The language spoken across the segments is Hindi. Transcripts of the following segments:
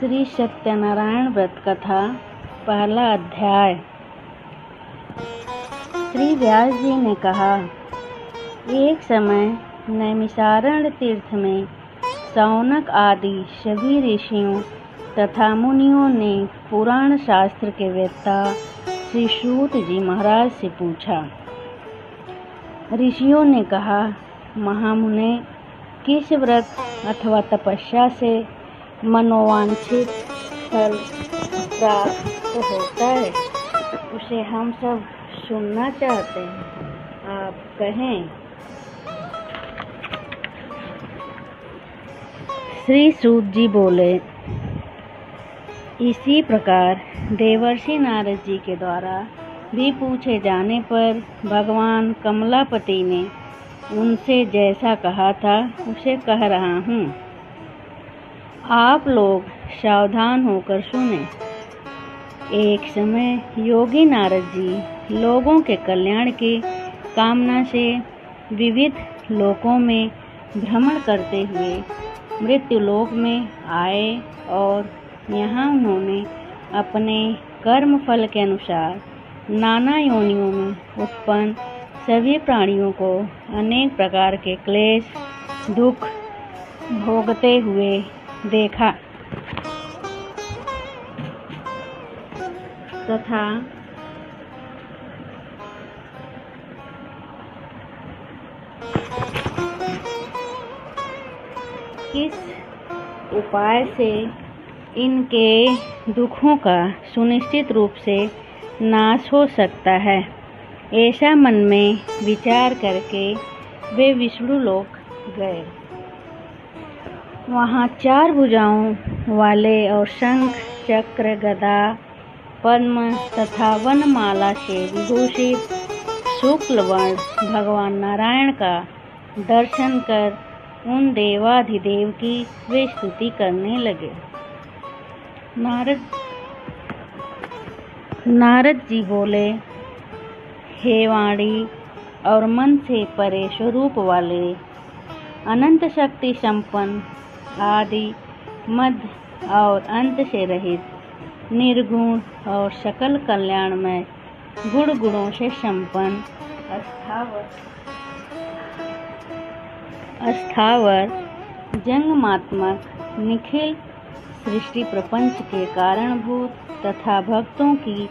श्री सत्यनारायण व्रत कथा पहला अध्याय। श्री व्यास जी ने कहा, एक समय नैमिषारण्य तीर्थ में शौनक आदि सभी ऋषियों तथा मुनियों ने पुराण शास्त्र के वेत्ता श्री सूत जी महाराज से पूछा। ऋषियों ने कहा, महामुने, किस व्रत अथवा तपस्या से मनोवांछित फल प्राप्त होता है, उसे हम सब सुनना चाहते हैं, आप कहें। श्री सूत जी बोले, इसी प्रकार देवर्षि नारद जी के द्वारा भी पूछे जाने पर भगवान कमलापति ने उनसे जैसा कहा था उसे कह रहा हूँ। आप लोग सावधान होकर सुने। एक समय योगी नारद जी लोगों के कल्याण की कामना से विविध लोकों में भ्रमण करते हुए मृत्युलोक में आए और यहाँ उन्होंने अपने कर्म फल के अनुसार नाना योनियों में उत्पन्न सभी प्राणियों को अनेक प्रकार के क्लेश दुख भोगते हुए देखा तथा किस उपाय से इनके दुखों का सुनिश्चित रूप से नाश हो सकता है, ऐसा मन में विचार करके वे विष्णु लोक गए। वहाँ 4 भुजाओं वाले और शंख चक्र गदा पद्म तथा वनमाला से विभूषित शुक्ल वर्ण भगवान नारायण का दर्शन कर उन देवाधिदेव की वे स्तुति करने लगे। नारद जी बोले, हे वाणी और मन से परे स्वरूप वाले, अनंत शक्ति संपन्न, आदि मध्य और अंत से रहित, निर्गुण और सकल कल्याणमय, गुण गुणों से संपन्न, अस्थावर जंगमात्मक, निखिल सृष्टि प्रपंच के कारणभूत तथा भक्तों की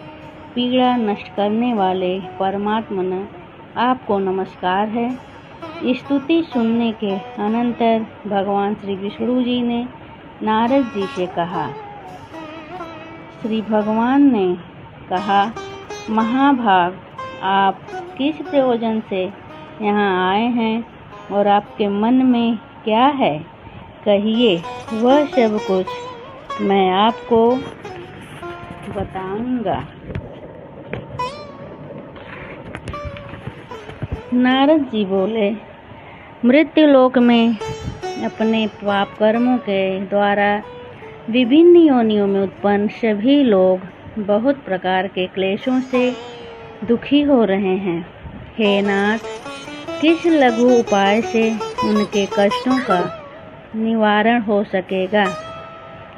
पीड़ा नष्ट करने वाले परमात्मन, आपको नमस्कार है। स्तुति सुनने के अनंतर भगवान श्री विष्णु जी ने नारद जी से कहा। श्री भगवान ने कहा, महाभाग, आप किस प्रयोजन से यहाँ आए हैं और आपके मन में क्या है, कहिए, वह सब कुछ मैं आपको बताऊंगा। नारद जी बोले, मृत्युलोक में अपने पाप कर्मों के द्वारा विभिन्न योनियों में उत्पन्न सभी लोग बहुत प्रकार के क्लेशों से दुखी हो रहे हैं। हे नाथ, किस लघु उपाय से उनके कष्टों का निवारण हो सकेगा?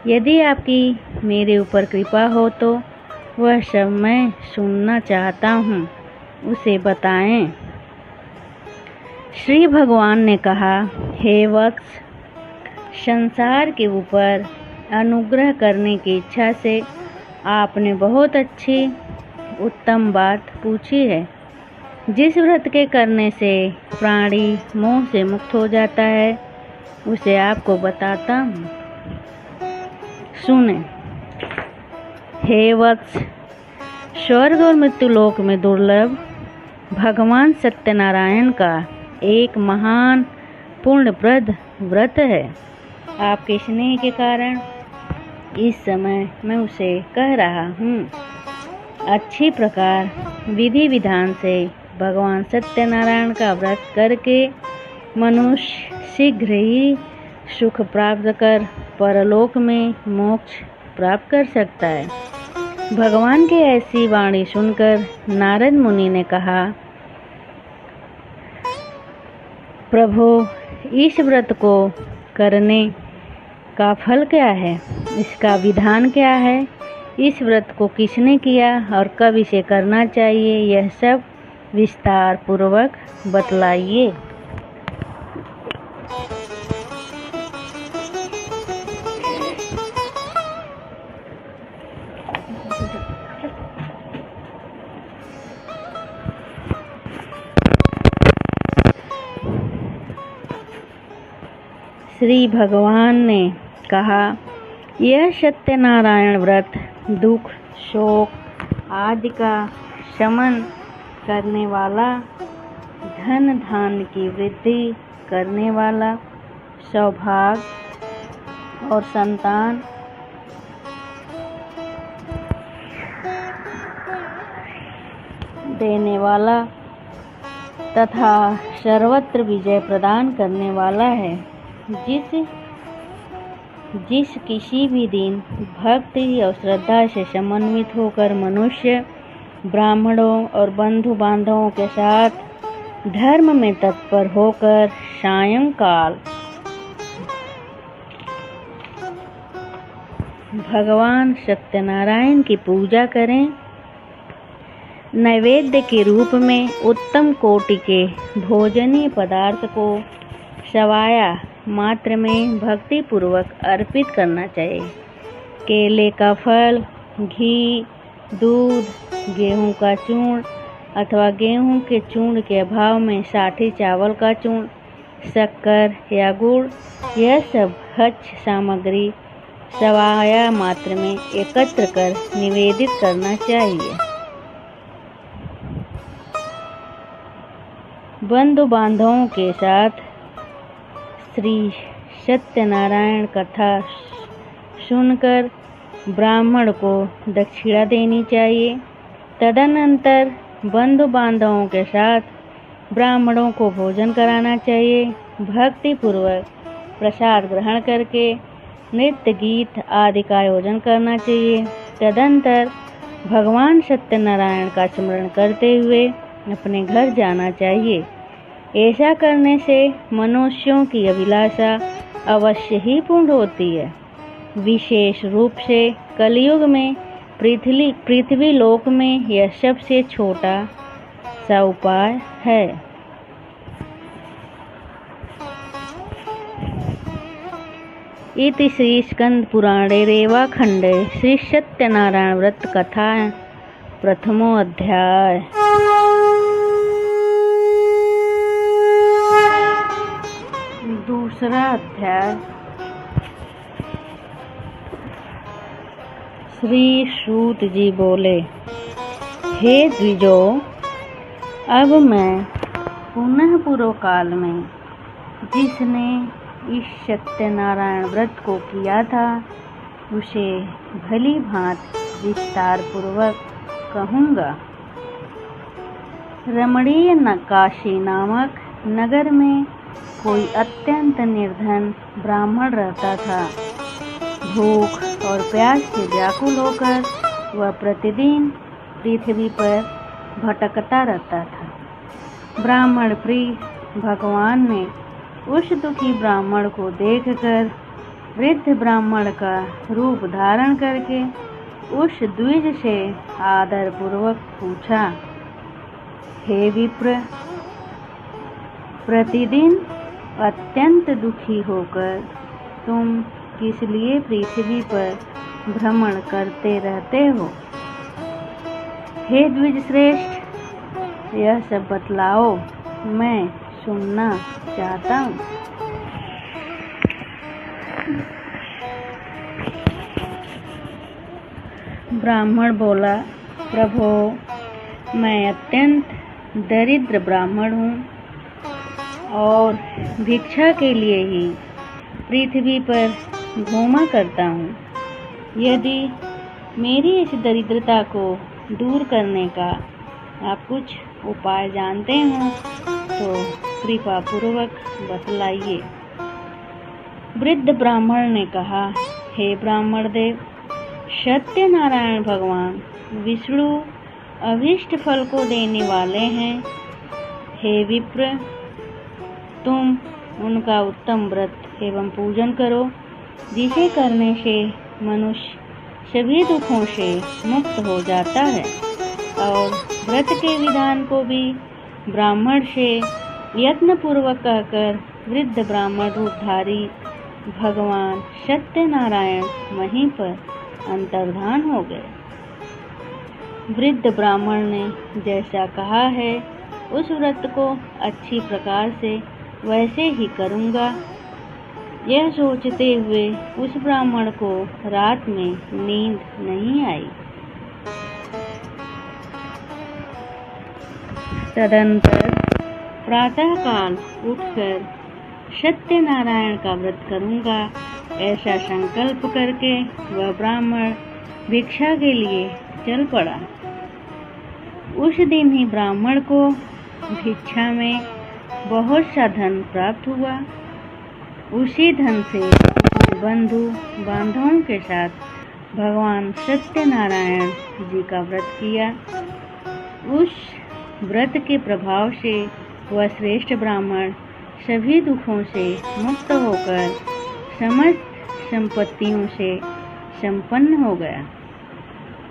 यदि आपकी मेरे ऊपर कृपा हो तो वह सब मैं सुनना चाहता हूँ, उसे बताएं। श्री भगवान ने कहा, हे वत्स, संसार के ऊपर अनुग्रह करने की इच्छा से आपने बहुत अच्छी उत्तम बात पूछी है। जिस व्रत के करने से प्राणी मोह से मुक्त हो जाता है, उसे आपको बताता हूँ, सुने। हे वत्स, स्वर्ग और मृत्युलोक में दुर्लभ भगवान सत्यनारायण का एक महान पुण्यप्रद व्रत है। आपके स्नेह के कारण इस समय मैं उसे कह रहा हूँ। अच्छी प्रकार विधि विधान से भगवान सत्यनारायण का व्रत करके मनुष्य शीघ्र ही सुख प्राप्त कर परलोक में मोक्ष प्राप्त कर सकता है। भगवान की ऐसी वाणी सुनकर नारद मुनि ने कहा, प्रभु, इस व्रत को करने का फल क्या है, इसका विधान क्या है, इस व्रत को किसने किया और कब इसे करना चाहिए, यह सब विस्तार पूर्वक बतलाइए। श्री भगवान ने कहा, यह सत्यनारायण व्रत दुख शोक आदि का शमन करने वाला, धन धान्य की वृद्धि करने वाला, सौभाग्य और संतान देने वाला तथा सर्वत्र विजय प्रदान करने वाला है। जिस किसी भी दिन भक्ति और श्रद्धा से समन्वित होकर मनुष्य ब्राह्मणों और बंधु बांधवों के साथ धर्म में तत्पर होकर सायंकाल भगवान सत्यनारायण की पूजा करें, नैवेद्य के रूप में उत्तम कोटि के भोजनीय पदार्थ को सवाया मात्र में भक्ति पूर्वक अर्पित करना चाहिए। केले का फल, घी, दूध, गेहूं का चूर्ण अथवा गेहूं के चूर्ण के अभाव में साठी चावल का चूर्ण, शक्कर या गुड़, यह सब भक्ष्य सामग्री सवाया मात्र में एकत्र कर निवेदित करना चाहिए। बंधु बांधवों के साथ श्री सत्यनारायण कथा सुनकर ब्राह्मण को दक्षिणा देनी चाहिए। तदनंतर बंधु बांधवों के साथ ब्राह्मणों को भोजन कराना चाहिए। भक्ति पूर्वक प्रसाद ग्रहण करके नृत्य गीत आदि का आयोजन करना चाहिए। तदनंतर भगवान सत्यनारायण का स्मरण करते हुए अपने घर जाना चाहिए। ऐसा करने से मनुष्यों की अभिलाषा अवश्य ही पूर्ण होती है। विशेष रूप से कलयुग में पृथ्वी लोक में यह सबसे छोटा सा उपाय है। इति श्री स्कंद पुराणे रेवाखंडे श्री सत्यनारायण व्रत कथा प्रथमो अध्याय। दूसरा अध्याय। श्री सूत जी बोले, हे द्विजो, अब मैं पुनः पूर्व काल में जिसने इस सत्यनारायण व्रत को किया था उसे भली भांति विस्तार पूर्वक कहूँगा। रमणीय काशी नामक नगर में कोई अत्यंत निर्धन ब्राह्मण रहता था। भूख और प्यास से व्याकुल होकर वह प्रतिदिन पृथ्वी पर भटकता रहता था। ब्राह्मण प्रिय भगवान ने उस दुखी ब्राह्मण को देखकर वृद्ध ब्राह्मण का रूप धारण करके उस द्विज से आदर पूर्वक पूछा, हे विप्र, प्रतिदिन अत्यंत दुखी होकर तुम किस लिए पृथ्वी पर भ्रमण करते रहते हो? हे द्विज श्रेष्ठ, यह सब बतलाओ, मैं सुनना चाहता हूँ। ब्राह्मण बोला, प्रभो, मैं अत्यंत दरिद्र ब्राह्मण हूँ और भिक्षा के लिए ही पृथ्वी पर घूमा करता हूँ। यदि मेरी इस दरिद्रता को दूर करने का आप कुछ उपाय जानते हो तो कृपा पूर्वक बतलाइए। वृद्ध ब्राह्मण ने कहा, हे ब्राह्मण देव, सत्यनारायण भगवान विष्णु अभीष्ट फल को देने वाले हैं। हे विप्र, तुम उनका उत्तम व्रत एवं पूजन करो जिसे करने से मनुष्य सभी दुखों से मुक्त हो जाता है। और व्रत के विधान को भी ब्राह्मण से यत्नपूर्वक कहकर वृद्ध ब्राह्मण रूपधारी भगवान सत्यनारायण वहीं पर अंतर्धान हो गए। वृद्ध ब्राह्मण ने जैसा कहा है उस व्रत को अच्छी प्रकार से वैसे ही करूँगा, यह सोचते हुए उस ब्राह्मण को रात में नींद नहीं आई। तदंतर प्रातःकाल उठकर सत्यनारायण का व्रत करूँगा ऐसा संकल्प करके वह ब्राह्मण भिक्षा के लिए चल पड़ा। उस दिन ही ब्राह्मण को भिक्षा में बहुत सा धन प्राप्त हुआ। उसी धन से बंधु बांधवों के साथ भगवान सत्यनारायण जी का व्रत किया। उस व्रत के प्रभाव से वह श्रेष्ठ ब्राह्मण सभी दुखों से मुक्त होकर समस्त संपत्तियों से संपन्न हो गया।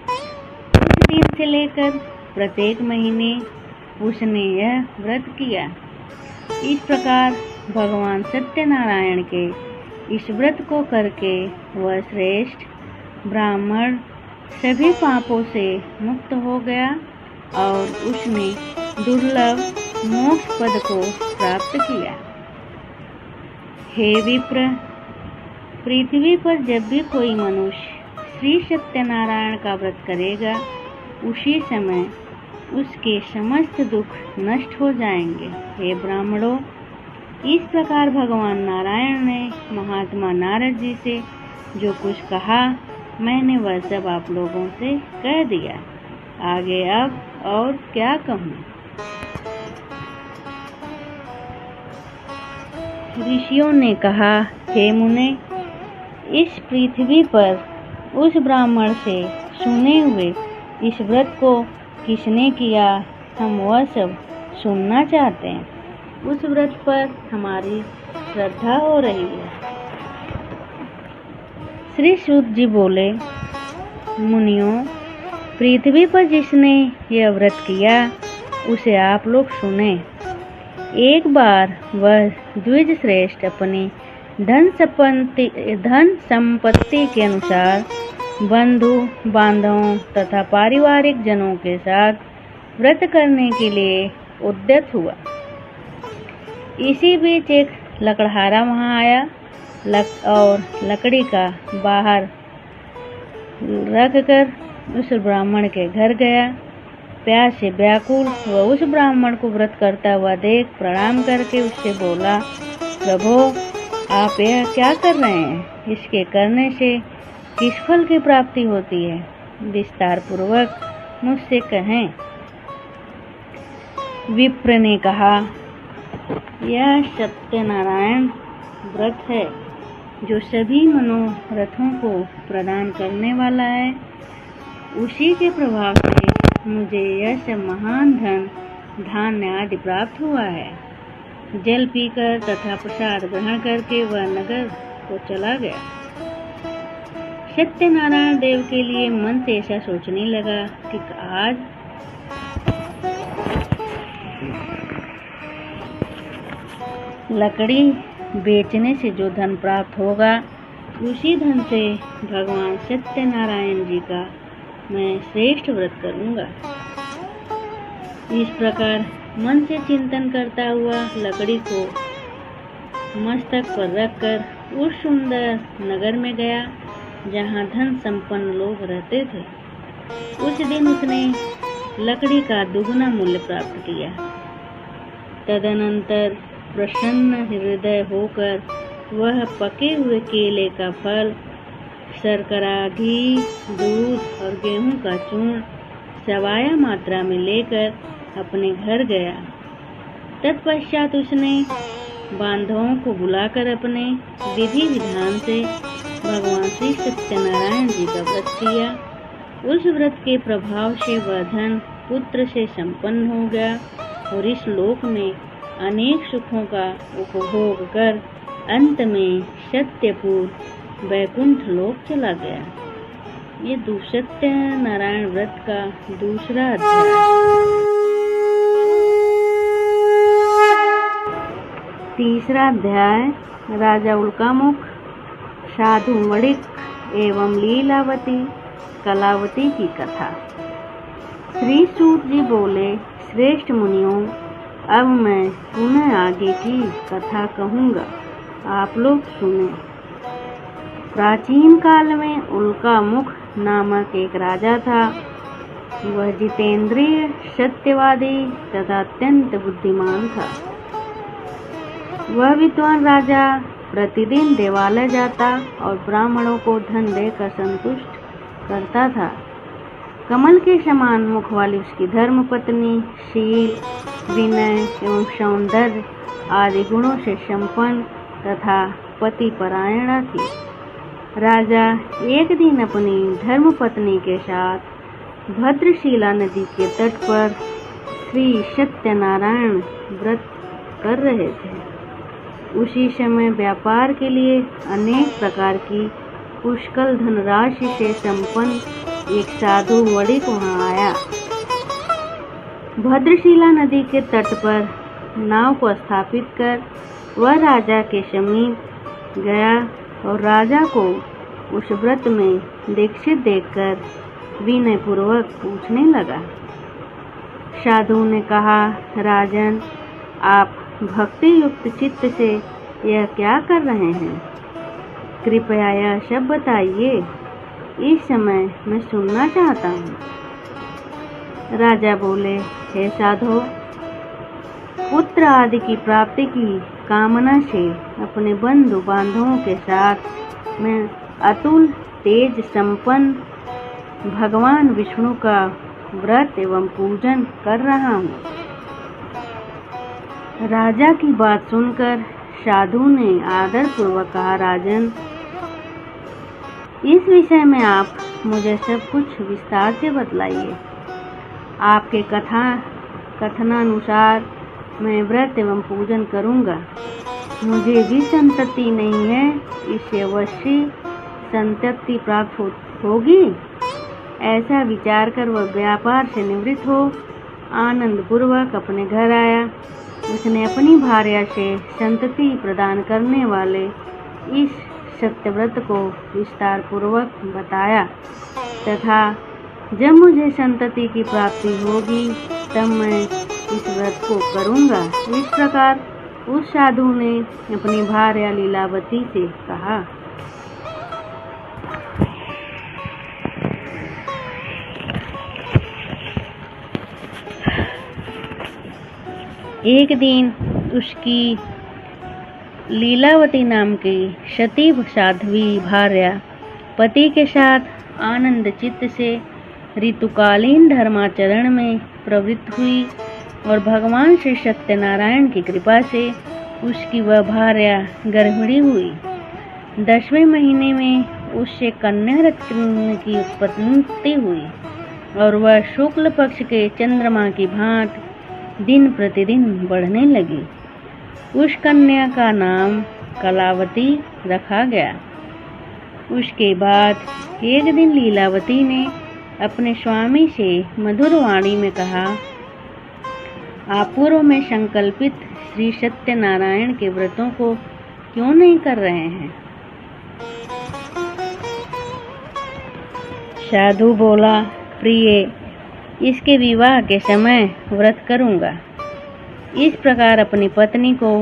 उस दिन से लेकर प्रत्येक महीने उसने यह व्रत किया। इस प्रकार भगवान सत्यनारायण के इस व्रत को करके वह श्रेष्ठ ब्राह्मण सभी पापों से मुक्त हो गया और उसने दुर्लभ मोक्ष पद को प्राप्त किया। हे विप्र, पृथ्वी पर जब भी कोई मनुष्य श्री सत्यनारायण का व्रत करेगा उसी समय उसके समस्त दुख नष्ट हो जाएंगे। हे ब्राह्मणों, इस प्रकार भगवान नारायण ने महात्मा नारद जी से जो कुछ कहा मैंने वह सब आप लोगों से कह दिया। आगे अब और क्या कहूँ। ऋषियों ने कहा, हे मुने, इस पृथ्वी पर उस ब्राह्मण से सुने हुए इस व्रत को किसने किया हम वह सब सुनना चाहते हैं। उस व्रत पर हमारी श्रद्धा हो रही है। श्री सूत जी बोले, मुनियों, पृथ्वी पर जिसने यह व्रत किया उसे आप लोग सुने। एक बार वह द्विज श्रेष्ठ अपनी धन संपत्ति के अनुसार बंधु बांधवों तथा पारिवारिक जनों के साथ व्रत करने के लिए उद्यत हुआ। इसी बीच एक लकड़हारा वहां आया और लकड़ी का बाहर रखकर उस ब्राह्मण के घर गया। प्यास से व्याकुल वह उस ब्राह्मण को व्रत करता हुआ देख प्रणाम करके उससे बोला, प्रभो, आप यह क्या कर रहे हैं? इसके करने से किस फल की प्राप्ति होती है? विस्तार पूर्वक मुझसे कहें। विप्र ने कहा, यह सत्यनारायण व्रत है जो सभी मनोरथों को प्रदान करने वाला है। उसी के प्रभाव से मुझे यह सब महान धन धान्य आदि प्राप्त हुआ है। जल पीकर तथा प्रसाद ग्रहण करके वह नगर को चला गया। सत्यनारायण देव के लिए मन से ऐसा सोचने लगा कि आज लकड़ी बेचने से जो धन प्राप्त होगा उसी धन से भगवान सत्यनारायण जी का मैं श्रेष्ठ व्रत करूंगा। इस प्रकार मन से चिंतन करता हुआ लकड़ी को मस्तक पर रखकर उस सुंदर नगर में गया जहाँ धन संपन्न लोग रहते थे। उस दिन उसने लकड़ी का दुगना मूल्य प्राप्त किया। तदनंतर प्रसन्न हृदय होकर वह पके हुए केले का फल, शर्करा, घी, दूध और गेहूं का चूर्ण सवाया मात्रा में लेकर अपने घर गया। तत्पश्चात उसने बांधवों को बुलाकर अपने विधि विधान से भगवान श्री सत्यनारायण जी का व्रत किया। उस व्रत के प्रभाव से वह धन पुत्र से संपन्न हो गया और इस लोक में अनेक सुखों का उपभोग कर अंत में सत्यपुर वैकुंठ लोक चला गया। ये सत्यनारायण व्रत का दूसरा अध्याय। तीसरा अध्याय राजा उल्कामुख, साधु मणिक एवं लीलावती कलावती की कथा। श्री सूत जी बोले, श्रेष्ठ मुनियों, अब मैं पुनः आगे की कथा कहूँगा, आप लोग सुने। प्राचीन काल में उल्कामुख नामक एक राजा था। वह जितेंद्रिय, सत्यवादी तथा अत्यंत बुद्धिमान था। वह विद्वान राजा प्रतिदिन देवालय जाता और ब्राह्मणों को धन देकर संतुष्ट करता था। कमल के समान मुख वाली उसकी धर्मपत्नी शील, विनय एवं सौंदर्य आदि गुणों से संपन्न तथा पतिपरायणा थी। राजा एक दिन अपनी धर्मपत्नी के साथ भद्रशिला नदी के तट पर श्री सत्यनारायण व्रत कर रहे थे। उसी समय व्यापार के लिए अनेक प्रकार की पुष्कल धनराशि से संपन्न एक साधु वणिक वहां आया। भद्रशिला नदी के तट पर नाव को स्थापित कर वह राजा के समीप गया और राजा को उस व्रत में दीक्षित देखकर विनय पूर्वक पूछने लगा। साधु ने कहा, राजन, आप भक्ति युक्त चित्त से यह क्या कर रहे हैं? कृपया यह सब बताइए, इस समय मैं सुनना चाहता हूँ। राजा बोले, हे साधु, पुत्र आदि की प्राप्ति की कामना से अपने बंधु बांधवों के साथ मैं अतुल तेज संपन्न भगवान विष्णु का व्रत एवं पूजन कर रहा हूँ। राजा की बात सुनकर साधु ने आदर पूर्वक कहा, राजन, इस विषय में आप मुझे सब कुछ विस्तार से बतलाइए। आपके कथनानुसार मैं व्रत एवं पूजन करूंगा। मुझे भी संतति नहीं है, इससे अवश्य संतति प्राप्त होगी। ऐसा विचार कर वह व्यापार से निवृत्त हो आनंद पूर्वक अपने घर आया। उसने अपनी भार्या से संतति प्रदान करने वाले इस सत्यव्रत को विस्तार पूर्वक बताया तथा जब मुझे संतति की प्राप्ति होगी तब मैं इस व्रत को करूंगा। इस प्रकार उस साधु ने अपनी भार्या लीलावती से कहा। एक दिन उसकी लीलावती नाम की सती साध्वी भार्या पति के साथ आनंद चित्त से ऋतुकालीन धर्माचरण में प्रवृत्त हुई और भगवान श्री सत्यनारायण की कृपा से उसकी वह भार्या गर्भिणी हुई। 10वें महीने में उससे कन्या रत्न की उत्पत्ति हुई और वह शुक्ल पक्ष के चंद्रमा की भांति दिन प्रतिदिन बढ़ने लगी। उस कन्या का नाम कलावती रखा गया। उसके बाद एक दिन लीलावती ने अपने स्वामी से मधुर वाणी में कहा, आप पूर्व में संकल्पित श्री सत्यनारायण के व्रतों को क्यों नहीं कर रहे हैं? साधु बोला, प्रिय, इसके विवाह के समय व्रत करूंगा। इस प्रकार अपनी पत्नी को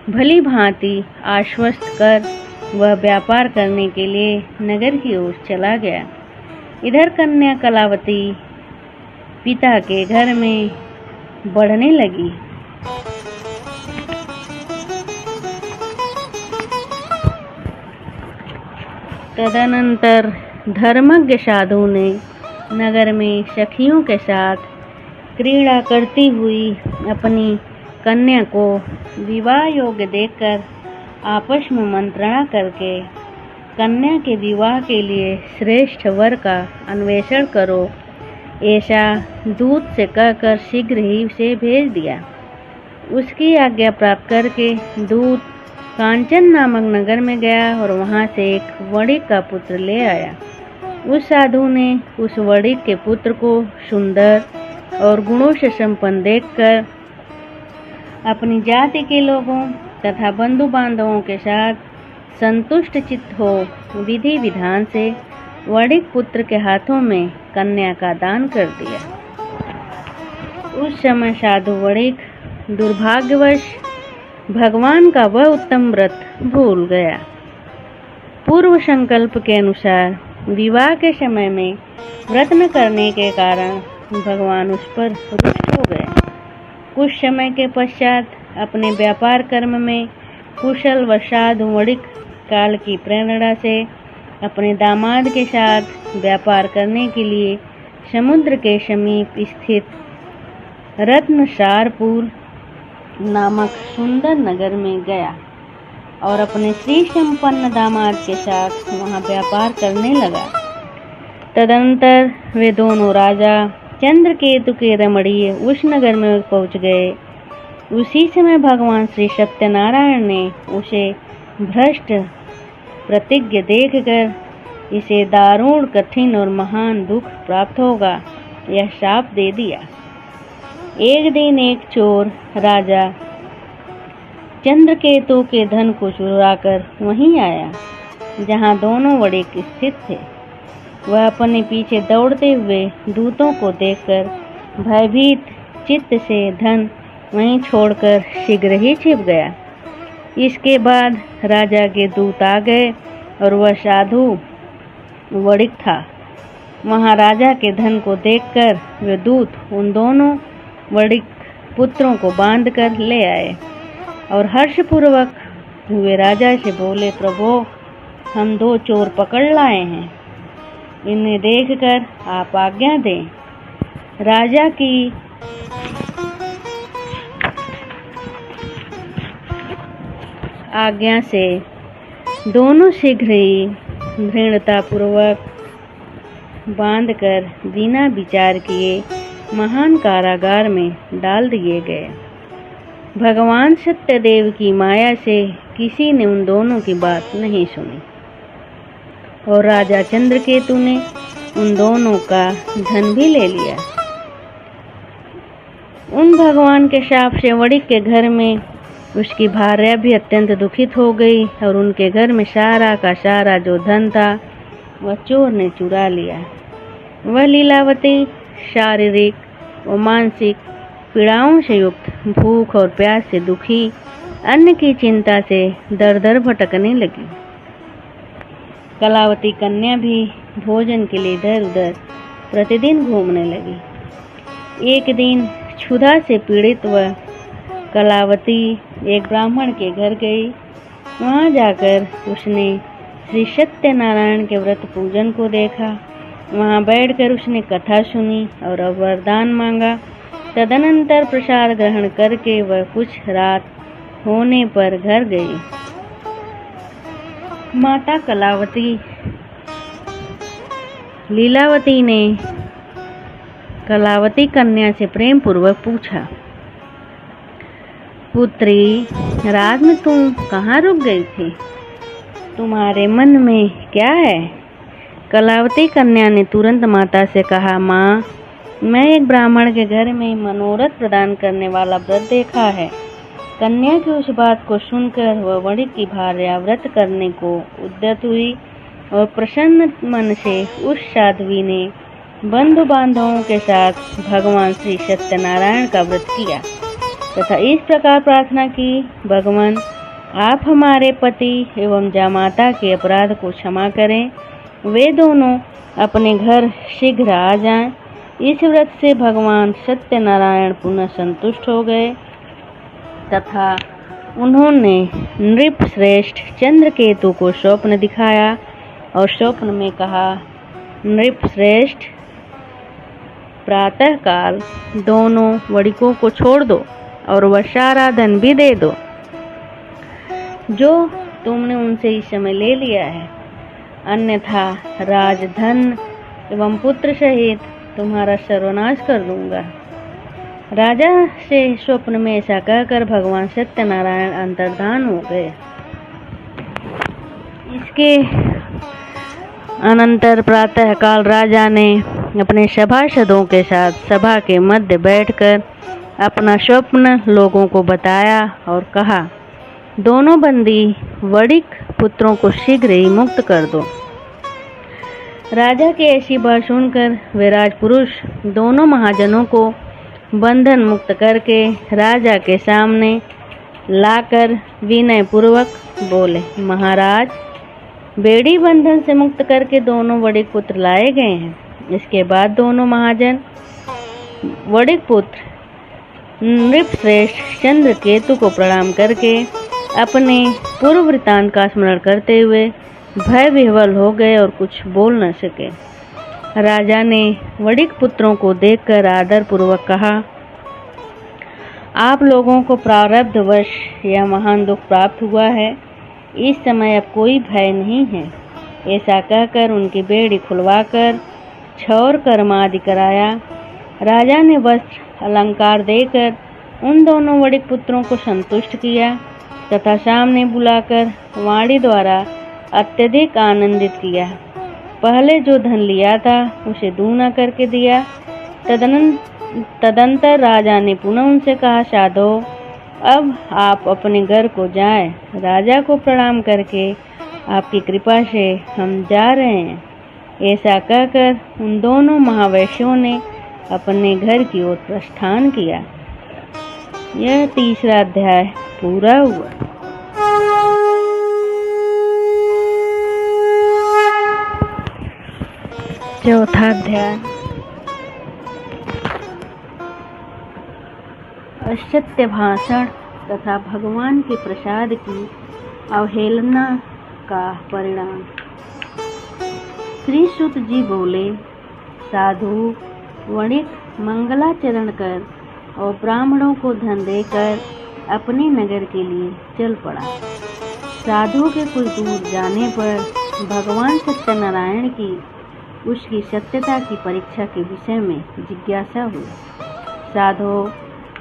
भली भांति आश्वस्त कर वह व्यापार करने के लिए नगर की ओर चला गया। इधर कन्या कलावती पिता के घर में बढ़ने लगी। तदनंतर धर्मज्ञ साधु ने नगर में सखियों के साथ क्रीड़ा करती हुई अपनी कन्या को विवाह योग्य देखकर आपस में मंत्रणा करके कन्या के विवाह के लिए श्रेष्ठ वर का अन्वेषण करो, ऐसा दूत से कहकर शीघ्र ही उसे भेज दिया। उसकी आज्ञा प्राप्त करके दूत कांचन नामक नगर में गया और वहां से एक वणिक का पुत्र ले आया। उस साधु ने उस वणिक के पुत्र को सुंदर और गुणों से संपन्न देखकर अपनी जाति के लोगों तथा बंधु बांधवों के साथ संतुष्ट चित्त हो विधि विधान से वणिक पुत्र के हाथों में कन्या का दान कर दिया। उस समय साधु वणिक दुर्भाग्यवश भगवान का वह उत्तम व्रत भूल गया। पूर्व संकल्प के अनुसार विवाह के समय में व्रत न करने के कारण भगवान उस पर रुष्ट हो गए। कुछ समय के पश्चात अपने व्यापार कर्म में कुशल व साधु वणिक काल की प्रेरणा से अपने दामाद के साथ व्यापार करने के लिए समुद्र के समीप स्थित रत्नसारपुर नामक सुंदर नगर में गया और अपने श्री संपन्न दामाद के साथ वहां व्यापार करने लगा। तदनंतर वे दोनों राजा चंद्रकेतु के रमणीय उस नगर में पहुंच गए। उसी समय भगवान श्री सत्यनारायण ने उसे भ्रष्ट प्रतिज्ञ देखकर इसे दारुण कठिन और महान दुख प्राप्त होगा यह शाप दे दिया। एक दिन एक चोर राजा चंद्रकेतु के धन को चुराकर वहीं आया जहां दोनों वणिक स्थित थे। वह अपने पीछे दौड़ते हुए दूतों को देखकर भयभीत चित्त से धन वहीं छोड़कर शीघ्र ही छिप गया। इसके बाद राजा के दूत आ गए और वह साधु वणिक था। वहां राजा के धन को देखकर वे दूत उन दोनों वणिक पुत्रों को बांधकर ले आए और हर्षपूर्वक वे राजा से बोले, प्रभु, हम 2 चोर पकड़ लाए हैं, इन्हें देखकर आप आज्ञा दें। राजा की आज्ञा से दोनों शीघ्र ही दृढ़तापूर्वक बांधकर बिना विचार किए महान कारागार में डाल दिए गए। भगवान सत्यदेव की माया से किसी ने उन दोनों की बात नहीं सुनी और राजा चंद्रकेतु ने उन दोनों का धन भी ले लिया। उन भगवान के शाप से वणिक के घर में उसकी भार्या भी अत्यंत दुखित हो गई और उनके घर में सारा का सारा जो धन था वह चोर ने चुरा लिया। वह लीलावती शारीरिक और मानसिक पीड़ाओं से युक्त, भूख और प्यास से दुखी, अन्न की चिंता से दर दर भटकने लगी। कलावती कन्या भी भोजन के लिए इधर उधर प्रतिदिन घूमने लगी। एक दिन क्षुधा से पीड़ित वह कलावती एक ब्राह्मण के घर गई। वहां जाकर उसने श्री सत्यनारायण के व्रत पूजन को देखा। वहां बैठकर उसने कथा सुनी और वरदान मांगा। तदनंतर प्रसाद ग्रहण करके वह कुछ रात होने पर घर गई। माता लीलावती ने कलावती कन्या से प्रेम पूर्वक पूछा, पुत्री, रात में तुम कहाँ रुक गई थी? तुम्हारे मन में क्या है? कलावती कन्या ने तुरंत माता से कहा, माँ, मैं एक ब्राह्मण के घर में मनोरथ प्रदान करने वाला व्रत देखा है। कन्या की उस बात को सुनकर वह वणिक की भार्या व्रत करने को उद्यत हुई और प्रसन्न मन से उस साध्वी ने बंधु बांधवों के साथ भगवान श्री सत्यनारायण का व्रत किया तथा इस प्रकार प्रार्थना की, भगवान, आप हमारे पति एवं जामाता के अपराध को क्षमा करें। वे दोनों अपने घर शीघ्र आ जाएं। इस व्रत से भगवान सत्यनारायण पुनः संतुष्ट हो गए तथा उन्होंने नृप श्रेष्ठ चंद्रकेतु को स्वप्न दिखाया और स्वप्न में कहा, नृप श्रेष्ठ, प्रातः काल दोनों वणिकों को छोड़ दो और वह सारा धन भी दे दो जो तुमने उनसे इस समय ले लिया है, अन्यथा राजधन एवं पुत्र सहित तुम्हारा सर्वनाश कर दूंगा। राजा से स्वप्न में ऐसा कहकर भगवान सत्यनारायण अंतर्धान हो गए। इसके अनंतर प्रातःकाल राजा ने अपने सभासदों के साथ सभा के मध्य बैठकर अपना स्वप्न लोगों को बताया और कहा, दोनों बंदी वणिक पुत्रों को शीघ्र ही मुक्त कर दो। राजा की ऐसी बात सुनकर वे राजपुरुष दोनों महाजनों को बंधन मुक्त करके राजा के सामने लाकर विनय पूर्वक बोले, महाराज, बेड़ी बंधन से मुक्त करके दोनों वणिक पुत्र लाए गए हैं। इसके बाद दोनों महाजन वणिक पुत्र नृपश्रेष्ठ चंद्रकेतु को प्रणाम करके अपने पूर्व वृत्तांत का स्मरण करते हुए भय विह्वल हो गए और कुछ बोल न सके। राजा ने वणिक पुत्रों को देखकर आदर पूर्वक कहा, आप लोगों को प्रारब्धवश यह महान दुख प्राप्त हुआ है। इस समय अब कोई भय नहीं है। ऐसा कहकर उनकी बेड़ी खुलवाकर क्षौर कर्म आदि कराया। राजा ने वस्त्र अलंकार देकर उन दोनों वणिक पुत्रों को संतुष्ट किया तथा सामने बुलाकर वाणी द्वारा अत्यधिक आनंदित किया। पहले जो धन लिया था उसे दूना करके दिया। तदंतर राजा ने पुनः उनसे कहा, साधो, अब आप अपने घर को जाएं। राजा को प्रणाम करके आपकी कृपा से हम जा रहे हैं। ऐसा कहकर उन दोनों महावैश्यों ने अपने घर की ओर प्रस्थान किया। यह तीसरा अध्याय पूरा हुआ। चौथा अध्याय असत्य भाषण तथा भगवान के प्रसाद की अवहेलना का परिणाम। श्री सुत जी बोले, साधु वणिक मंगलाचरण कर और ब्राह्मणों को धन देकर अपने नगर के लिए चल पड़ा। साधु के कुछ दूर जाने पर भगवान सत्यनारायण की उसकी सत्यता की परीक्षा के विषय में जिज्ञासा हुई। साधु,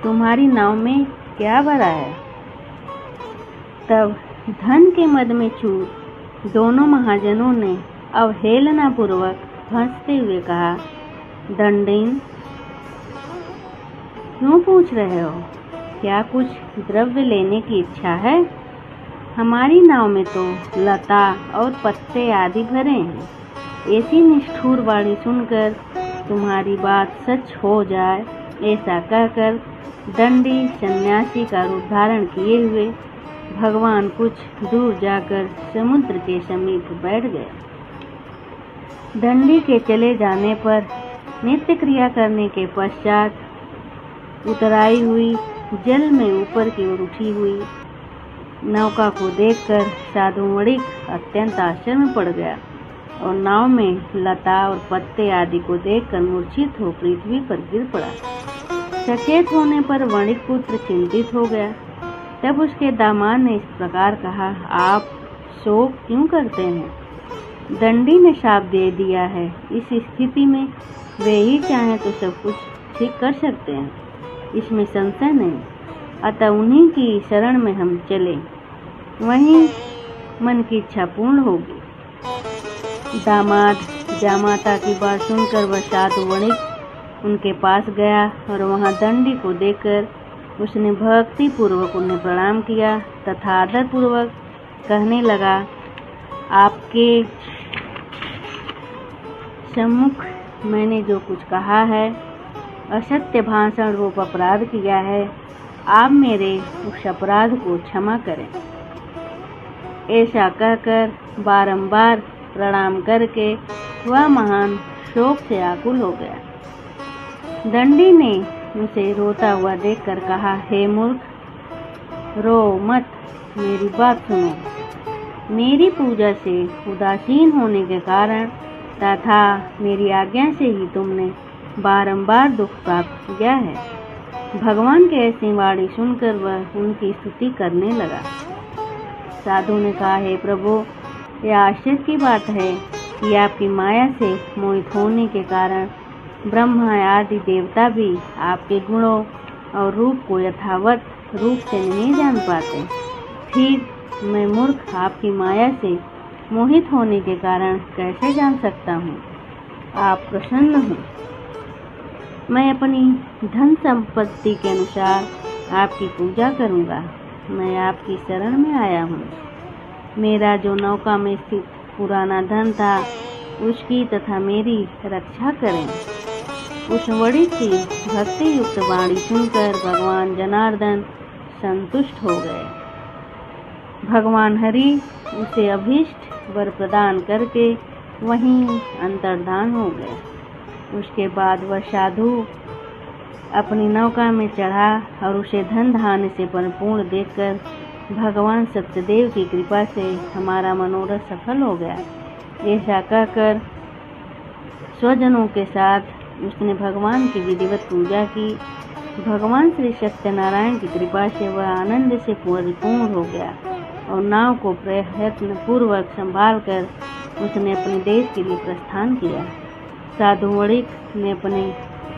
तुम्हारी नाव में क्या भरा है? तब धन के मद में चूर दोनों महाजनों ने अवहेलना पूर्वक हंसते हुए कहा, दंडीन, क्यों पूछ रहे हो? क्या कुछ द्रव्य लेने की इच्छा है? हमारी नाव में तो लता और पत्ते आदि भरे हैं। ऐसी निष्ठुर वाणी सुनकर तुम्हारी बात सच हो जाए, ऐसा कहकर दंडी सन्यासी का रूप धारण किए हुए भगवान कुछ दूर जाकर समुद्र के समीप बैठ गए। दंडी के चले जाने पर नित्य क्रिया करने के पश्चात उतराई हुई जल में ऊपर की ओर उठी हुई नौका को देखकर साधु वणिक अत्यंत आश्चर्य में पड़ गया और नाव में लता और पत्ते आदि को देखकर मूर्छित हो पृथ्वी पर गिर पड़ा। सचेत होने पर वणिक पुत्र चिंतित हो गया। तब उसके दामाद ने इस प्रकार कहा, आप शोक क्यों करते हैं? दंडी ने शाप दे दिया है। इस स्थिति में वे ही चाहें तो सब कुछ ठीक कर सकते हैं, इसमें संशय नहीं। अतः उन्हीं की शरण में हम चले, वहीं मन की इच्छा पूर्ण होगी। दामाद जामाता की बात सुनकर वह साधु वणिक उनके पास गया और वहां दंडी को देखकर उसने भक्ति पूर्वक उन्हें प्रणाम किया तथा आदर पूर्वक कहने लगा, आपके सम्मुख मैंने जो कुछ कहा है, असत्य भाषण रूप अपराध किया है, आप मेरे उस अपराध को क्षमा करें। ऐसा कहकर बारंबार प्रणाम करके वह महान शोक से आकुल हो गया। दंडी ने उसे रोता हुआ देखकर कहा, हे मूर्ख, रो मत, मेरी बात सुनो। मेरी पूजा से उदासीन होने के कारण तथा मेरी आज्ञा से ही तुमने बारंबार दुख प्राप्त किया है। भगवान के ऐसी वाणी सुनकर वह उनकी स्तुति करने लगा। साधु ने कहा, हे प्रभु, यह आश्चर्य की बात है कि आपकी माया से मोहित होने के कारण ब्रह्मा आदि देवता भी आपके गुणों और रूप को यथावत रूप से नहीं जान पाते। फिर मैं मूर्ख आपकी माया से मोहित होने के कारण कैसे जान सकता हूँ आप प्रसन्न हो। मैं अपनी धन संपत्ति के अनुसार आपकी पूजा करूँगा। मैं आपकी शरण में आया हूँ। मेरा जो नौका में स्थित पुराना धन था उसकी तथा मेरी रक्षा करें। उस वड़ी की भक्ति युक्त वाणी सुनकर भगवान जनार्दन संतुष्ट हो गए। भगवान हरि उसे अभीष्ट वर प्रदान करके वहीं अंतर्धान हो गए। उसके बाद वह साधु अपनी नौका में चढ़ा और उसे धन धान्य से परिपूर्ण देखकर भगवान सत्यदेव की कृपा से हमारा मनोरथ सफल हो गया। ऐसा कहकर स्वजनों के साथ उसने भगवान की विधिवत पूजा की। भगवान श्री सत्यनारायण की कृपा से वह आनंद से परिपूर्ण हो गया और नाव को प्रयत्न पूर्वक संभालकर उसने अपने देश के लिए प्रस्थान किया। साधु वणिक ने अपने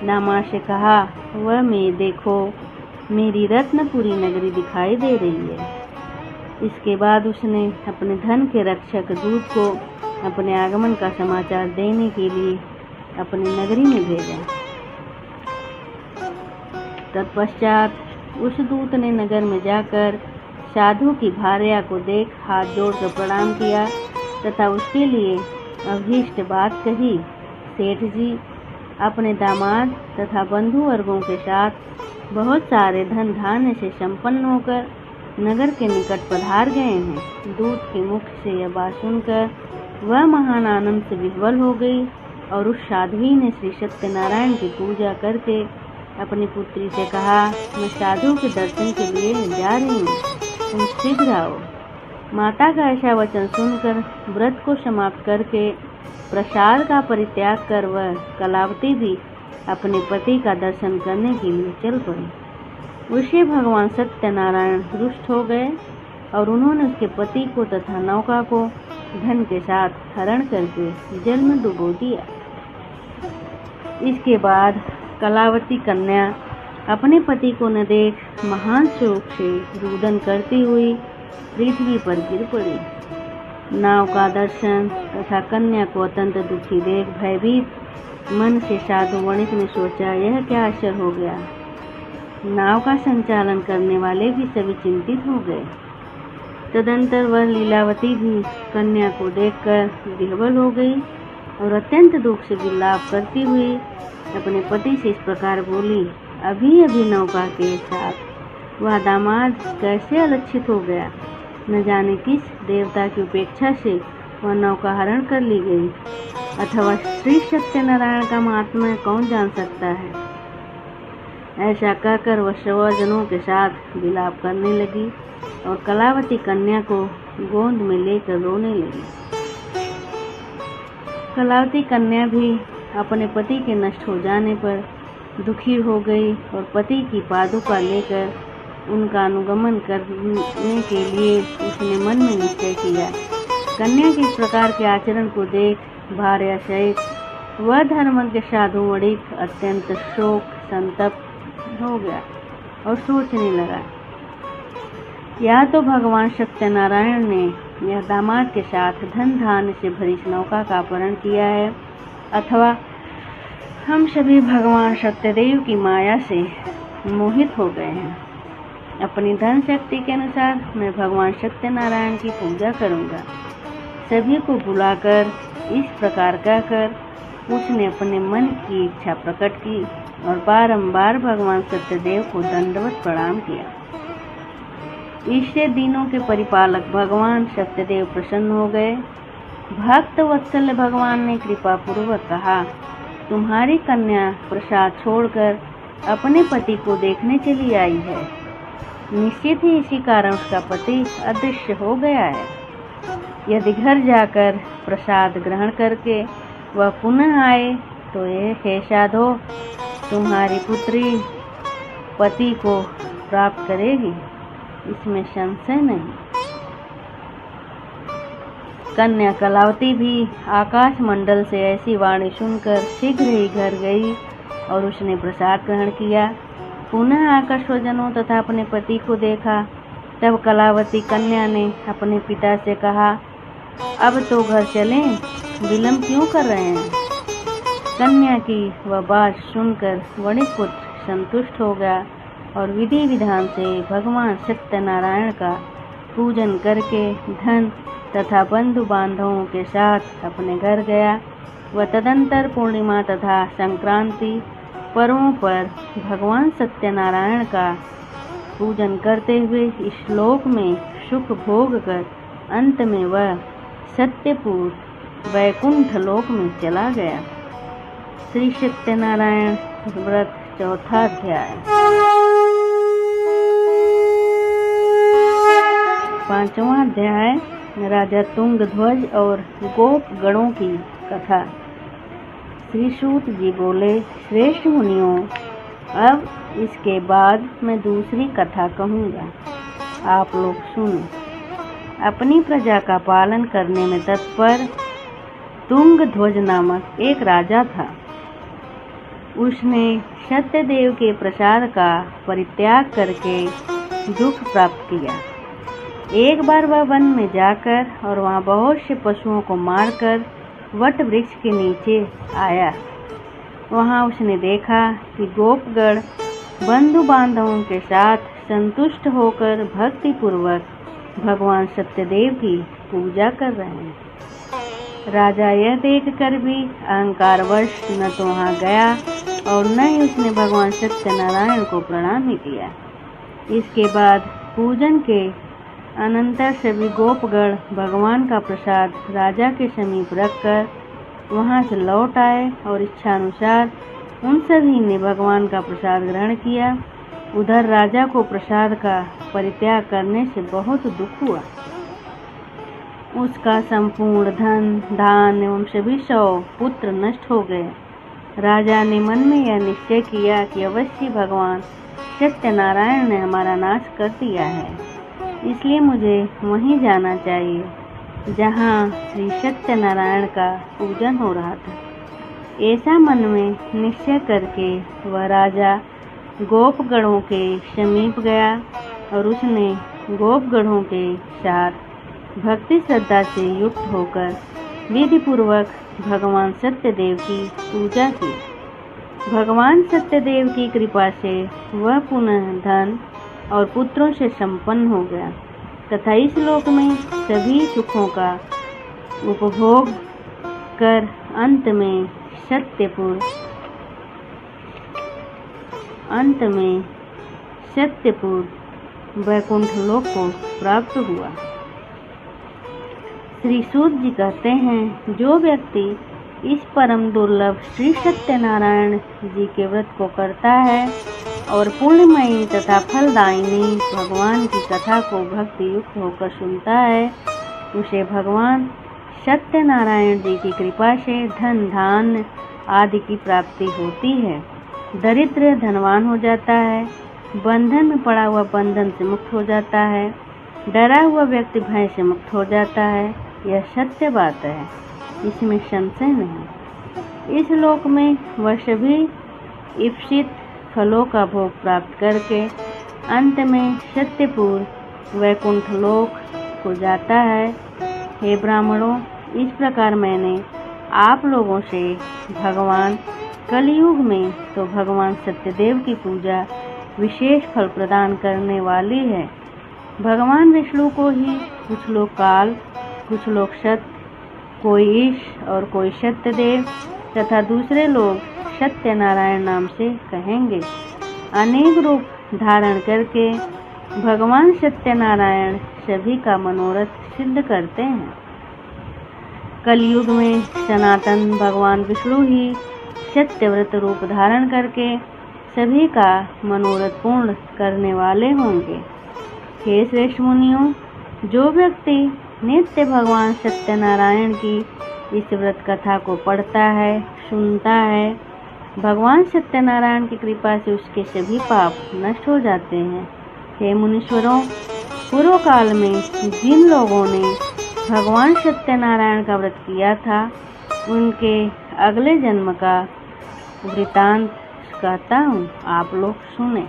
दामाद से कहा, वह मैं देखो मेरी रत्नपुरी नगरी दिखाई दे रही है। इसके बाद उसने अपने धन के रक्षक दूत को अपने आगमन का समाचार देने के लिए अपनी नगरी में भेजा। तत्पश्चात उस दूत ने नगर में जाकर साधु की भार्या को देख हाथ जोड़कर प्रणाम किया तथा उसके लिए अभीष्ट बात कही। सेठ जी अपने दामाद तथा बंधु वर्गों के साथ बहुत सारे धन धान्य से संपन्न होकर नगर के निकट पधार गए हैं। दूत के मुख से यह बात सुनकर वह महान आनंद से विह्वल हो गई और उस साध्वी ने श्री सत्यनारायण की पूजा करके अपनी पुत्री से कहा, मैं साधु के दर्शन के लिए जा रही हूँ, तुम शीघ्र आओ। माता का ऐसा वचन सुनकर व्रत को समाप्त करके प्रसाद का परित्याग कर वह कलावती भी अपने पति का दर्शन करने के लिए चल पड़ी। उससे भगवान सत्यनारायण रुष्ट हो गए और उन्होंने उसके पति को तथा नौका को धन के साथ हरण करके जल में डुबो दिया। इसके बाद कलावती कन्या अपने पति को न देख महान शोक से रुदन करती हुई पृथ्वी पर गिर पड़ी। नाव का दर्शन तथा कन्या को अत्यंत दुखी देख भयभीत मन से साधु वणिक ने सोचा, यह क्या आश्चर्य हो गया। नाव का संचालन करने वाले भी सभी चिंतित हो गए। तदंतर वह लीलावती भी कन्या को देखकर विह्वल हो गई और अत्यंत दुख से विलाप करती हुई अपने पति से इस प्रकार बोली, अभी अभी नौका के साथ वह दामाद कैसे अलक्षित हो गया। न जाने किस देवता की उपेक्षा से वह नौका हरण कर ली गई, अथवा श्री सत्यनारायण का महात्म्य कौन जान सकता है। ऐसा कहकर वह स्वजनों के साथ विलाप करने लगी और कलावती कन्या को गोद में लेकर रोने लगी। कलावती कन्या भी अपने पति के नष्ट हो जाने पर दुखी हो गई और पति की पादुका लेकर उनका अनुगमन करने के लिए उसने मन में निश्चय किया। कन्या के इस प्रकार के आचरण को देख भार्या सहित वह धर्म के साधु वणिक अत्यंत शोक संतप्त हो गया और सोचने लगा, या तो भगवान सत्यनारायण ने यह दामाद के साथ धन धान्य से भरी इस नौका का अपहरण किया है, अथवा हम सभी भगवान सत्यदेव की माया से मोहित हो गए हैं। अपनी धन शक्ति के अनुसार मैं भगवान सत्यनारायण की पूजा करूंगा। सभी को बुलाकर इस प्रकार कहकर उसने अपने मन की इच्छा प्रकट की और बारंबार भगवान सत्यदेव को दंडवत प्रणाम किया। इससे दिनों के परिपालक भगवान सत्यदेव प्रसन्न हो गए। भक्त वत्सल भगवान ने कृपा पूर्वक कहा, तुम्हारी कन्या प्रसाद छोड़कर अपने पति को देखने चली आई है। निश्चित ही इसी कारण उसका पति अदृश्य हो गया है। यदि घर जाकर प्रसाद ग्रहण करके वह पुनः आए तो ये हे साधो, तुम्हारी पुत्री पति को प्राप्त करेगी, इसमें संशय नहीं। कन्या कलावती भी आकाश मंडल से ऐसी वाणी सुनकर शीघ्र ही घर गई और उसने प्रसाद ग्रहण किया। पुनः आकर स्वजनों तथा अपने पति को देखा। तब कलावती कन्या ने अपने पिता से कहा, अब तो घर चलें, विलम्ब क्यों कर रहे हैं। कन्या की वह बात सुनकर वणिकपुत्र संतुष्ट हो गया और विधि विधान से भगवान सत्यनारायण का पूजन करके धन तथा बंधु बांधवों के साथ अपने घर गया। वह तदंतर पूर्णिमा तथा संक्रांति पर्वों पर भगवान सत्यनारायण का पूजन करते हुए इस लोक में सुख भोग कर अंत में वह सत्यपुर वैकुंठ लोक में चला गया। श्री सत्यनारायण व्रत चौथा अध्याय। पांचवा अध्याय राजा तुंगध्वज और गोपगणों की कथा। श्री सूत जी बोले, श्रेष्ठ मुनियों, अब इसके बाद मैं दूसरी कथा कहूँगा, आप लोग सुनो। अपनी प्रजा का पालन करने में तत्पर तुंगध्वज नामक एक राजा था। उसने सत्यदेव के प्रसाद का परित्याग करके दुख प्राप्त किया। एक बार वह वन में जाकर और वहाँ बहुत से पशुओं को मारकर वट वृक्ष के नीचे आया। वहाँ उसने देखा कि गोपगण बंधु बांधवों के साथ संतुष्ट होकर भक्ति पूर्वक भगवान सत्यदेव की पूजा कर रहे हैं। राजा यह देखकर भी अहंकारवश न तो वहाँ गया और न ही उसने भगवान सत्यनारायण को प्रणाम ही किया। इसके बाद पूजन के अनंतर सभी गोपगण भगवान का प्रसाद राजा के समीप रखकर वहाँ से लौट आए और इच्छानुसार उन सभी ने भगवान का प्रसाद ग्रहण किया। उधर राजा को प्रसाद का परित्याग करने से बहुत दुख हुआ। उसका संपूर्ण धन धान एवं सभी 100 पुत्र नष्ट हो गए। राजा ने मन में यह निश्चय किया कि अवश्य भगवान सत्यनारायण ने हमारा नाश कर दिया है, इसलिए मुझे वहीं जाना चाहिए जहाँ श्री सत्यनारायण का पूजन हो रहा था। ऐसा मन में निश्चय करके वह राजा गोपगणों के समीप गया और उसने गोपगणों के साथ भक्ति श्रद्धा से युक्त होकर विधि पूर्वक भगवान सत्यदेव की पूजा की। भगवान सत्यदेव की कृपा से वह पुनः धन और पुत्रों से संपन्न हो गया तथा इस लोक में सभी सुखों का उपभोग कर अंत में सत्यपुर वैकुंठ लोक को प्राप्त हुआ। श्री सूत जी कहते हैं, जो व्यक्ति इस परम दुर्लभ श्री सत्यनारायण जी के व्रत को करता है और पुण्यमयी तथा फलदायिनी भगवान की कथा को भक्ति युक्त होकर सुनता है, उसे भगवान सत्यनारायण जी की कृपा से धन धान्य आदि की प्राप्ति होती है। दरिद्र धनवान हो जाता है, बंधन में पड़ा हुआ बंधन से मुक्त हो जाता है, डरा हुआ व्यक्ति भय से मुक्त हो जाता है। यह सत्य बात है, इसमें संशय नहीं। इस लोक में वह सभी इप्सित फलों का भोग प्राप्त करके अंत में सत्यपुर वैकुंठ लोक को जाता है। हे ब्राह्मणों, इस प्रकार मैंने आप लोगों से भगवान कलयुग में तो भगवान सत्यदेव की पूजा विशेष फल प्रदान करने वाली है। भगवान विष्णु को ही कुछ लोग काल, कुछ लोग सत्य, कोई ईश और कोई सत्यदेव तथा दूसरे लोग सत्यनारायण नाम से कहेंगे। अनेक रूप धारण करके भगवान सत्यनारायण सभी का मनोरथ सिद्ध करते हैं। कलयुग में सनातन भगवान विष्णु ही सत्यव्रत रूप धारण करके सभी का मनोरथ पूर्ण करने वाले होंगे। हे श्रेष्ठ मुनियों, जो व्यक्ति नित्य भगवान सत्यनारायण की इस व्रत कथा को पढ़ता है, सुनता है, भगवान सत्यनारायण की कृपा से उसके सभी पाप नष्ट हो जाते हैं। हे मुनीश्वरों, पूर्व काल में जिन लोगों ने भगवान सत्यनारायण का व्रत किया था, उनके अगले जन्म का वृतांत कहता हूँ, आप लोग सुने।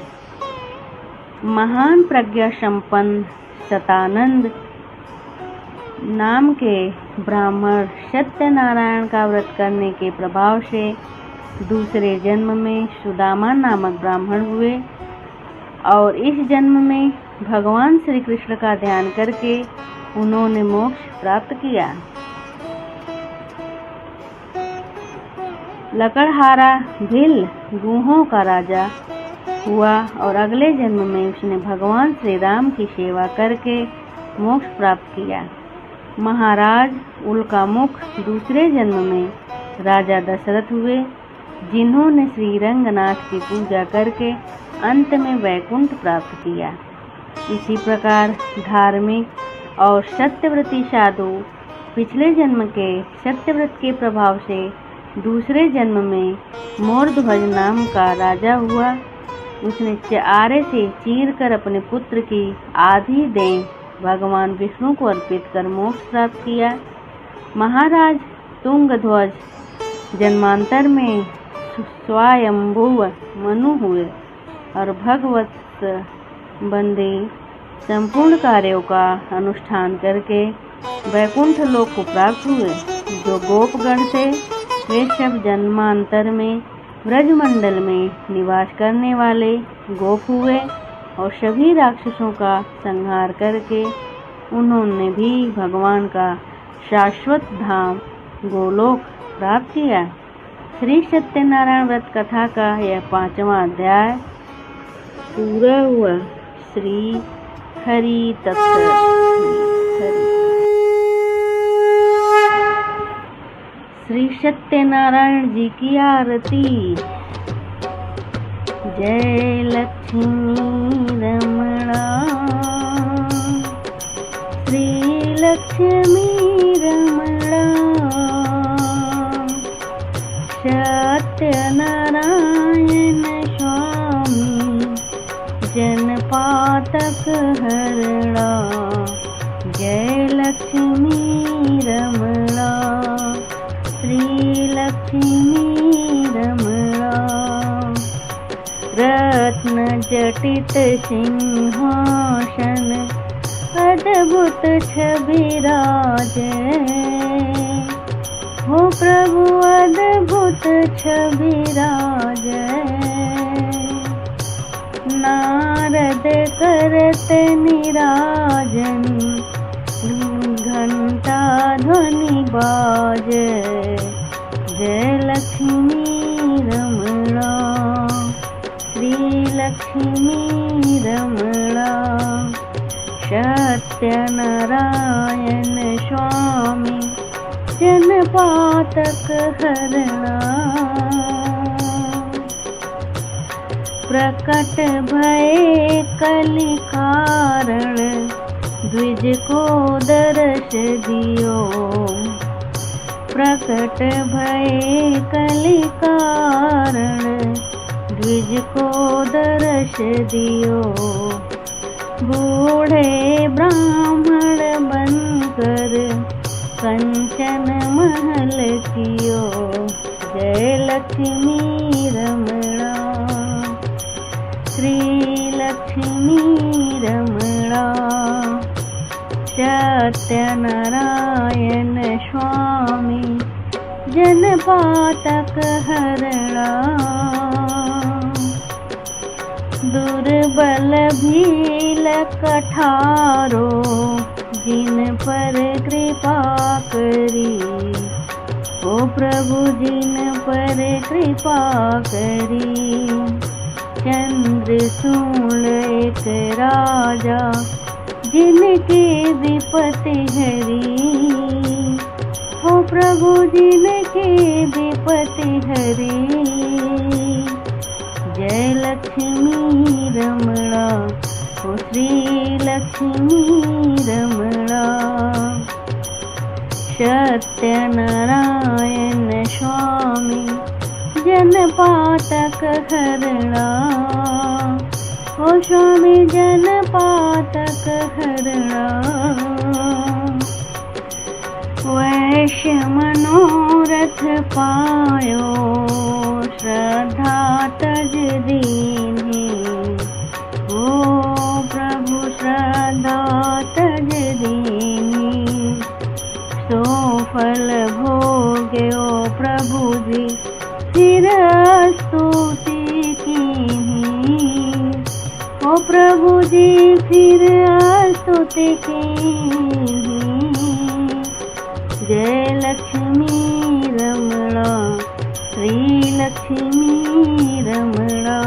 महान प्रज्ञा संपन्न सतानंद नाम के ब्राह्मण सत्यनारायण का व्रत करने के प्रभाव से दूसरे जन्म में सुदामा नामक ब्राह्मण हुए और इस जन्म में भगवान श्री कृष्ण का ध्यान करके उन्होंने मोक्ष प्राप्त किया। लकड़हारा भील गुहों का राजा हुआ और अगले जन्म में उसने भगवान श्री राम की सेवा करके मोक्ष प्राप्त किया। महाराज उल्कामुख दूसरे जन्म में राजा दशरथ हुए, जिन्होंने श्री रंगनाथ की पूजा करके अंत में वैकुंठ प्राप्त किया। इसी प्रकार धार्मिक और सत्यव्रती साधु पिछले जन्म के सत्यव्रत के प्रभाव से दूसरे जन्म में मोरध्वज नाम का राजा हुआ। उसने आरे से चीर कर अपने पुत्र की आधी देह भगवान विष्णु को अर्पित कर मोक्ष प्राप्त किया। महाराज तुंगध्वज जन्मांतर में स्वयंभुव मनु हुए और भगवत बंदे संपूर्ण कार्यों का अनुष्ठान करके वैकुंठ लोक को प्राप्त हुए। जो गोपगण थे वे सब जन्मांतर में ब्रजमंडल में निवास करने वाले गोप हुए और सभी राक्षसों का संहार करके उन्होंने भी भगवान का शाश्वत धाम गोलोक प्राप्त किया। श्री सत्यनारायण व्रत कथा का यह 5वां अध्याय पूरा हुआ। श्री हरि तत्सत। श्री सत्यनारायण जी की आरती। जय लक्ष्मी रमणा, श्री लक्ष्मी रमणा। सत्यनारायण स्वामी जनपातक हरणा। जय लक्ष्मी रमणा, श्री लक्ष्मी रमणा। रत्न जटित सिंहासन अद्भुत छविराजे। हो प्रभु अद्भुत छविराजे। नारद करत निराजन घंटा ध्वनि बाजे। जय लक्ष्मी रमणा, श्री लक्ष्मी रमणा। सत्यनारायण स्वामी जनपातक हरणा। प्रकट भये कलि कारण द्विज को दर्श दियो। प्रकट भये कलि कारण द्विज को दर्श दियो। बूढ़े ब्राह्मण बनकर कंचन महल कियो। जय लक्ष्मी रमणा, श्री लक्ष्मी रमणा। सत्यनारायण स्वामी जनपातक हरणा। दुर्बल भील कठारो जिन पर कृपा करी। ओ प्रभु जिन पर कृपा करी। चंद्रसूल एक राजा जिनके विपत्ति हरी। हो प्रभु जिनके विपत्ति हरी। जय लक्ष्मी रमणा, ओ श्री लक्ष्मी रमणा। सत्यनारायण स्वामी जनपातक हरणा। ओ स्वामी जनपातक हरणा। वैश्य मनोरथ पायो श्रद्धा तज दीनी। ओ प्रभु श्रद्धा तज दीनी। कीन्ही। जय लक्ष्मी रमणा, श्री लक्ष्मी रमणा।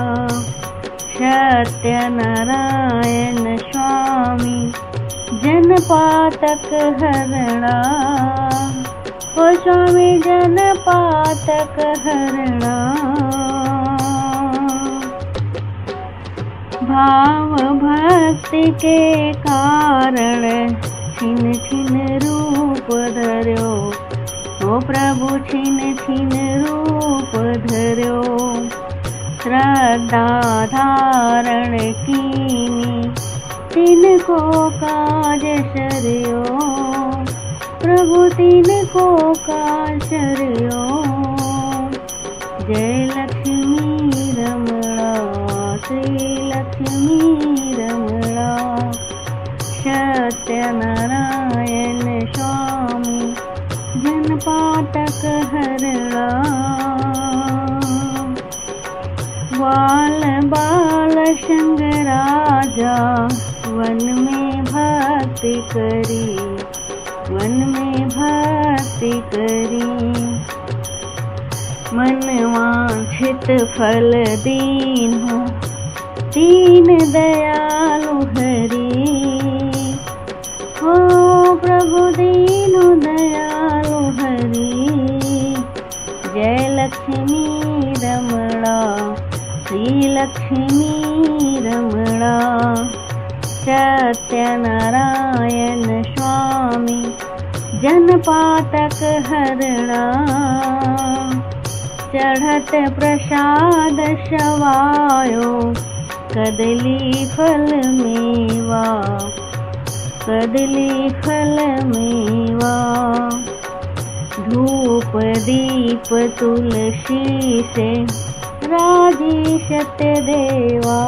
सत्यनारायण स्वामी जनपातक हरणा, ओ स्वामी जनपातक हरणा। भाव भक्ति के कारण छिन छिन रूप धर्यो, ओ प्रभु छिन छिन रूप धर्यो। श्रद्धा धारण कीनी तिनको काज सर्यो, प्रभु तिनको काज सर्यो। जय लक्ष्मी रमणा, श्री लक्ष्मी रमणा। सत्यनारायण स्वामी जनपातक हरणा। बाल बाल संग राजा वन में भक्ति करी, वन में भक्ति करी। मन वांछित फल दीन्हो, दीन दयालु हरि। हो प्रभु दीनु दयालु हरि। जय लक्ष्मी रमणा, श्री लक्ष्मी रमणा। सत्यनारायण स्वामी जनपातक हरणा। चढ़त प्रसाद सवायो, कदली फल मेवा, कदली फल मेवा। धूप दीप तुलसी से राजी सत्य देवा,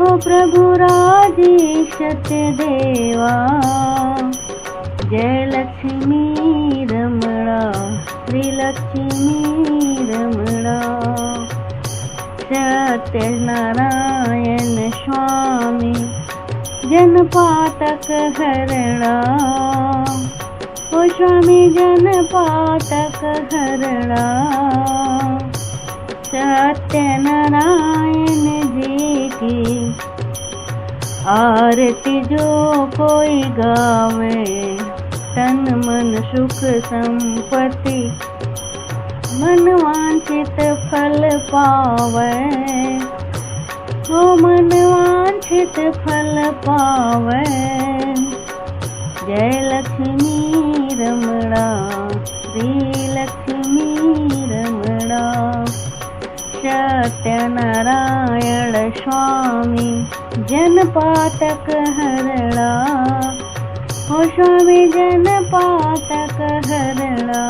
हो प्रभु राजी सत्य देवा। जय लक्ष्मी रमणा, श्री लक्ष्मी रमणा। सत्यनारायण स्वामी जनपातक हरणा, ओ स्वामी जनपातक हरणा। सत्यनारायण जी की आरती जो कोई गावे, तन मन सुख संपत्ति मन वांछित फल पावे। हो मन वांछित फल पावे। जय लक्ष्मी रमणा, श्री लक्ष्मी रमणा। सत्यनारायण स्वामी जनपातक हरणा, हो स्वामी जनपातक हरणा।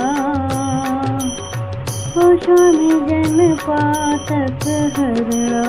हो स्वामी जनपातक हरणा।